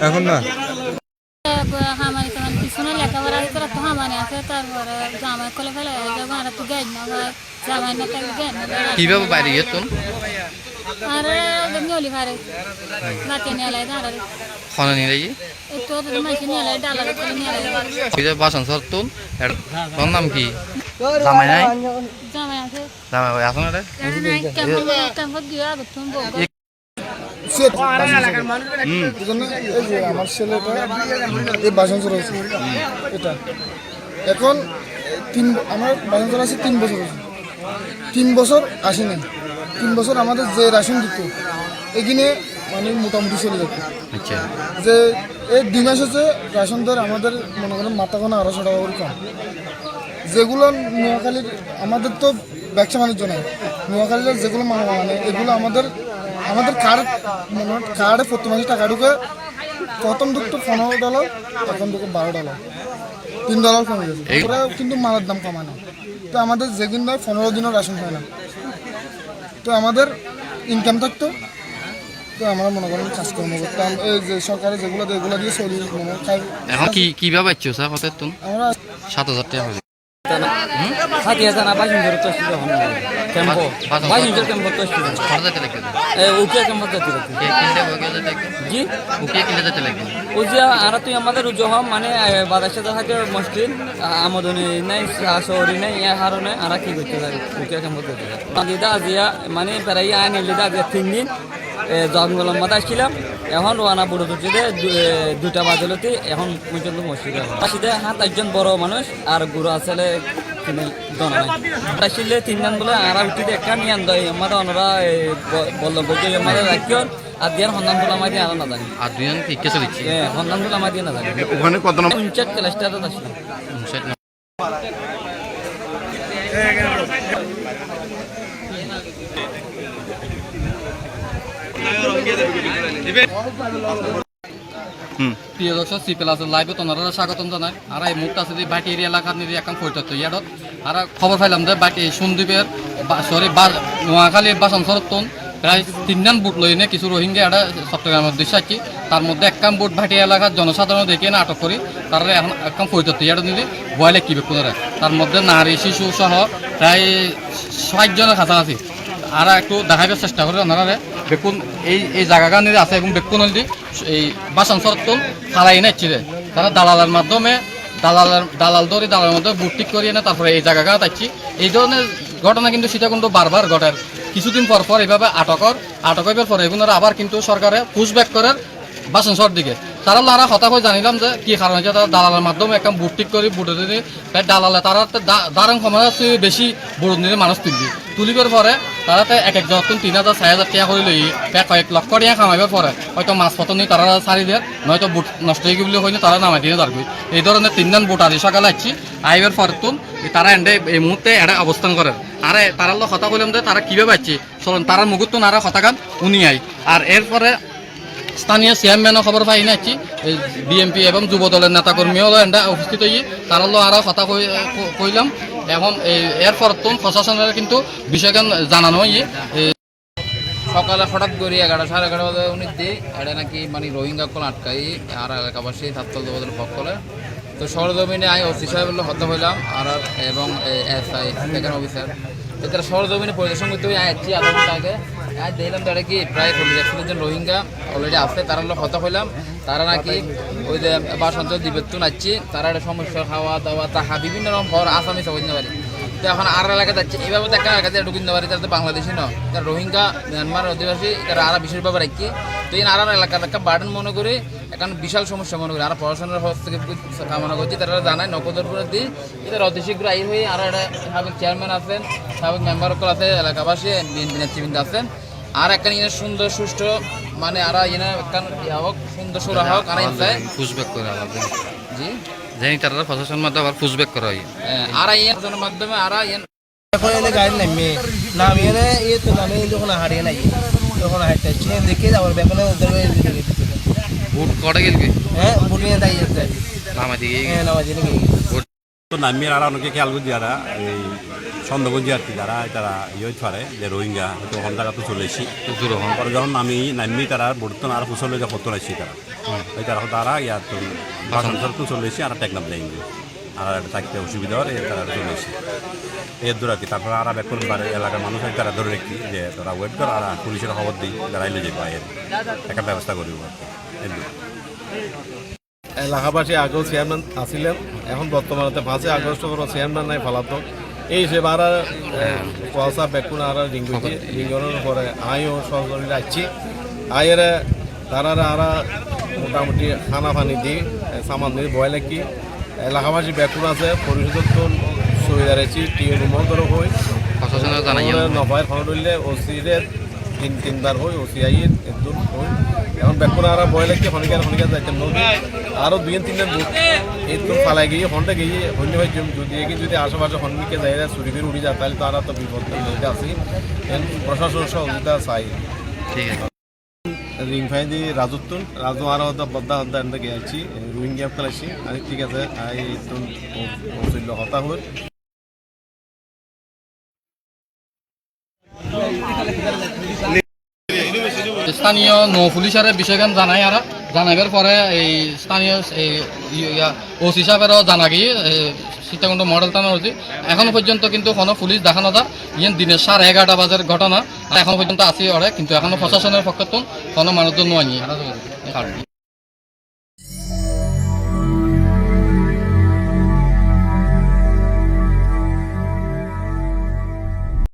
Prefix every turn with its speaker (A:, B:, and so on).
A: এখন না
B: হামানি তোমার পিছনে লেখাপড়া করে তো হামানি আছে তারপরে জামাই কলে ফেলে যখন আর তো গাইড না হয় জামাই না তাকে গাইড না
C: কিভাবে বাইরে গেছেন
B: আর নিয়লি ফারে রাতে নিয়ে লাই দাঁড়ালে
C: খানা নিয়ে যাই
B: একটু তো মাসে নিয়ে লাই ডালার করে নিয়ে লাই
C: ওই যে বাসন সরতুন তোর নাম কি জামাই নাই
B: জামাই আছে
C: জামাই ভাই আসুন এটা
B: কেমন গিয়া তুমি বল
D: আমার ছেলেটা এই বাসন চড়াইছে এটা এখন আমার বাসন চড়াইছে 3 বছর হয়েছে 3 বছর আসেনি 3 বছর আমাদের যে রেশন দিত এখানে মানে মোটামুটি চলে যেত
C: আচ্ছা
D: যে এই 2 মাস হচ্ছে রেশন দর আমাদের মনে করেন মাথা কোনো 250 টাকা করে কম যেগুলো নোয়াখালীর আমাদের তো ব্যবসা বাণিজ্য নেই নোয়াখালীর যেগুলো মানে এগুলো আমাদের কার্ডে প্রতি মাসে টাকা ঢুকে প্রথম ঢুকতো $15 এখন ঢুকে $12 $3 কমে গেছে ওরা কিন্তু মালের দাম কমায় না তো আমাদের যেদিন নয় 15 দিনও রেশন হয় না তো আমাদের ইনকাম থাকতো তো আমরা মনে করেন কাজকর্ম করতাম এই যে সরকারের যেগুলো এগুলো দিয়ে চলি মনে খাই
C: এখন কিভাবে পাচ্ছ স্যার কত তুমি
D: আমরা
C: 7,000 টাকা হবে
E: Hati ya sana pasang juru tos juga hono. Tempo. Pasang juru tempo tos juga.
C: খরচা চলে গেছে
E: Ukia tempo tos juga.
C: কে কিনলে হয়ে গেছে
E: Ji?
C: ওকে কিনলে যেতে লাগে
E: Ukia ara tu আমাদের উজহম মানে বাদাসে থাকে মুশকিল আমদনি নাই শাশরি নাই ইয়া হারনে ara কি করতে পারি উকিয়া tempo tos juga. দিদা আজিয়া মানে প্রায় আইনে লিদা যে 3 দিন জঙ্গলের মধ্যে ছিলাম এখন রোয়ানা বুড়ো দুটিতে 2টা বাজলতে এখন পর্যন্ত মুশকিল আসিতে 7-8 বড় মানুষ আর গুরু আসলে কিনে দনা নাই আসলে 3 দিন বলে আর উঠিতে একটা নিয়ান দই আমাদের অনরা বলল বলছে আমাদের রাখিও আর দিয়ার হন্দান বলে আমাদের আর না জানি
C: আর দুজন কি কেসে দিচ্ছে
E: হন্দান বলে আমাদের না জানি
A: ওখানে কত নম্বর
E: 59 ক্লাসটাতে আসলাম
C: প্রিয় দর্শক সিপ্লাসের লাইভে তোনারা স্বাগতম জানাই আর এই মুখটা যদি বাটি এরিয়া এলাকার নিয়ে এখন পরিচিত ইয়াদত আর খবর পাইলাম যে বাটি সন্দীপের সরি নোয়াখালীর বাসন সরতন প্রায় 3 দিন বুট লইনে কিছু রোহিঙ্গা এটা চট্টগ্রামের উদ্দেশ্যে আসছি তার মধ্যে একদম বুট ভাটি এলাকার জনসাধারণ দেখে না আটক করি তারা এখন একদম পরিচিত ইয়াটা নিয়ে বয়লে কি বেকুনরা তার মধ্যে নারী শিশু সহ প্রায় 60 জনের কাছাকাছি আর একটু দেখাবার চেষ্টা করে ওনারা বেকুন এই জায়গা নিয়ে আছে এবং বেকুন হলদি এই বাসন সরতন ফালাই নাচ্ছি রে তারা দালালের মাধ্যমে দালাল ধরে দালালের মধ্যে বুট ঠিক করিয়ে না তারপরে এই জায়গা থাকছি এই ধরনের ঘটনা কিন্তু সেটা কিন্তু বারবার ঘটার কিছুদিন পর পর এইভাবে আটকের পরে এগুলো আবার কিন্তু সরকারে পুশব্যাক করে বাসন সর দিকে তারা লারা হতাশ হয়ে জানিলাম যে কি কারণ হচ্ছে তারা দালালের মাধ্যমে একটা বুট ঠিক করে বুটে দিয়ে দালালে তারা দারং ক্ষমতা বেশি বুট নিয়ে মানুষ তুলিবার পরে তারা এক জন 3,000 4,000 টাকা করে লই কয়েক লক্ষ টাকা কামাইবার পরে হয়তো মাছ পত্র নিয়ে তারা ছাড়ি দিয়ে নয়তো বুট নষ্ট হয়ে গেলে হয়নি তারা নামাই দিয়ে যাবে এই ধরনের 3 দিন বুট আদি সকালে আসছি আইবার পরে তারা এন্ডে এই মুহূর্তে এটা অবস্থান করে আর তারা কথা বললাম যে তারা কীভাবে আসছে চলুন তারা মুহূর্ত নারা কথা গান উনি আই আর এরপরে স্থানীয় চেয়ারম্যানও খবর পাই নাচ্ছি বিএমপি এবং যুব দলের নেতাকর্মীও এটা উপস্থিত হয়ে তারা আরও কথা কইলাম এখন এরপর প্রশাসনের কিন্তু বিষয়গান জানানো হয়ে
F: সকালে হঠাৎ করে 11:30 বাজে উনি দিয়ে এটা নাকি মানে রোহিঙ্গা কল আটকাই আর এলাকাবাসী ছাত্র দলের পক্ষলে তো সরজমিনে আই ওসি সাহেব হত্যা হইলাম আর এবং এসআই সেকেন্ড অফিসার তারা সরজমিনে পরিদর্শন করতে হয়ে আসছি আধা ঘন্টা আগে দেখলাম তারা কি প্রায় 40 জন রোহিঙ্গা অলরেডি আসছে তারা হত্যা হইলাম তারা নাকি ওই যে বাসন্তর দিবেত্তু নাচছি তারা একটা সমস্যা খাওয়া দাওয়া তাহা বিভিন্ন রকম ঘর আসামি সব দিতে পারি তো এখন আর এলাকায় যাচ্ছে এইভাবে তো একটা এলাকাতে ঢুকিতে পারি তারা তো বাংলাদেশি নয় তারা রোহিঙ্গা মিয়ানমার অধিবাসী তারা আর বিশেষভাবে রাখি তো এই আর এলাকার একটা বার্ডেন মনে করে এখন বিশাল সমস্যা মনে করি আর পড়াশোনার হস্তক্ষেপ কামনা করছি তারা জানায় নকদরপুরের দিই এদের অতি শীঘ্র আই হয়ে আর একটা সাবেক চেয়ারম্যান আছেন সাবেক মেম্বার আছে এলাকাবাসী বিএনপি নেতৃবৃন্দ আছেন আর একটা সুন্দর সুষ্ঠু মানে আর হোক সুন্দর সুরা হোক আর
C: পুশব্যাক করে আলাদা
F: জি
C: জানি তারা প্রশাসন মাধ্যমে আবার পুশব্যাক করা হয়
F: আর এর মাধ্যমে আর
G: এখন এলে গাড়ি নামিয়ে ইয়ে তো নামে যখন হারিয়ে নাই তখন হাঁটতে দেখে যাওয়ার বেকনে
C: বুট কটা গেলবি
G: হ্যাঁ বুট নিয়ে দাঁড়িয়ে
C: নামা দিকে
G: হ্যাঁ নামাজি নাকি
H: তো নামিয়ে আর অনেকে খেয়াল করছি যারা এই সন্দেহ করছি আর কি যারা তারা ইয়ে হইতে পারে যে রোহিঙ্গা হয়তো ওখান জায়গা তো চলে এসেছি পরে যখন আমি নামি তারা বর্তমান আর ফুসলে যা করতে আসছি তারা ওই তারা তারা ইয়ার তো বাসান্তর তো চলে এসেছি আর টেকনাফ যাই আর থাকতে অসুবিধা হয় তারা চলে এসেছি এর দূর আর কি তারপরে আর ব্যাক করতে পারে এলাকার মানুষ তারা ধরে রাখি যে তারা ওয়েট কর আর পুলিশের খবর দিই তারা এলে যাবে এর একটা ব্যবস্থা করিব আর কি
I: এলাকাবাসী আগেও চেয়ারম্যান আছিলেন, এখন বর্তমানে 5 আগস্ট চেয়ারম্যান নাই ফলাতো এই হিসেবে আর কুয়াশা বেকুন আর রিঙ্গনের পরে আইও সহযোগিতা আসছি আয়ের তারা আর মোটামুটি খানা পানি দিই সামান দিয়ে বয়লে কি এলাকাবাসী বেকুন আছে পরিষদের তো সুবিধা রয়েছি টিএ রুমও ধরো হই নবাইয়ের ফোন ধরলে ওসিরে 3-3 হই ওসি আইয়ের একদম হই এখন বেকুন আর বয়লে কি হনিকার যাইতে নদী আরও 2-3 দিন একদম ফালাই গিয়ে ফোনটা গিয়ে হন্য ভাই যদি আশেপাশে হন্যকে যাই চুরি করে উড়ি যায় তাহলে তারা তো বিপদের মধ্যে আছি প্রশাসন সহযোগিতা চাই
A: ঠিক আছে
I: রিং ফাই দিয়ে রাজু আর বদ্দা হদ্দা এনে গিয়েছি রোহিঙ্গা পেলাইছি আর ঠিক আছে হতা হল
C: স্থানীয় নৌ পুলিশের বিষয়গান জানাই আর জানাইবার পরে এই স্থানীয় ওসি সাহেবেরও জানা গিয়ে সীতাকুণ্ড মডেল থানা হয়েছে এখনো পর্যন্ত কিন্তু কোনো পুলিশ দেখানো যায় ইয়ে দিনের 11:30 বাজের ঘটনা এখনো পর্যন্ত আসি ওরে কিন্তু এখনো প্রশাসনের পক্ষে কোনো মানুষজন নয়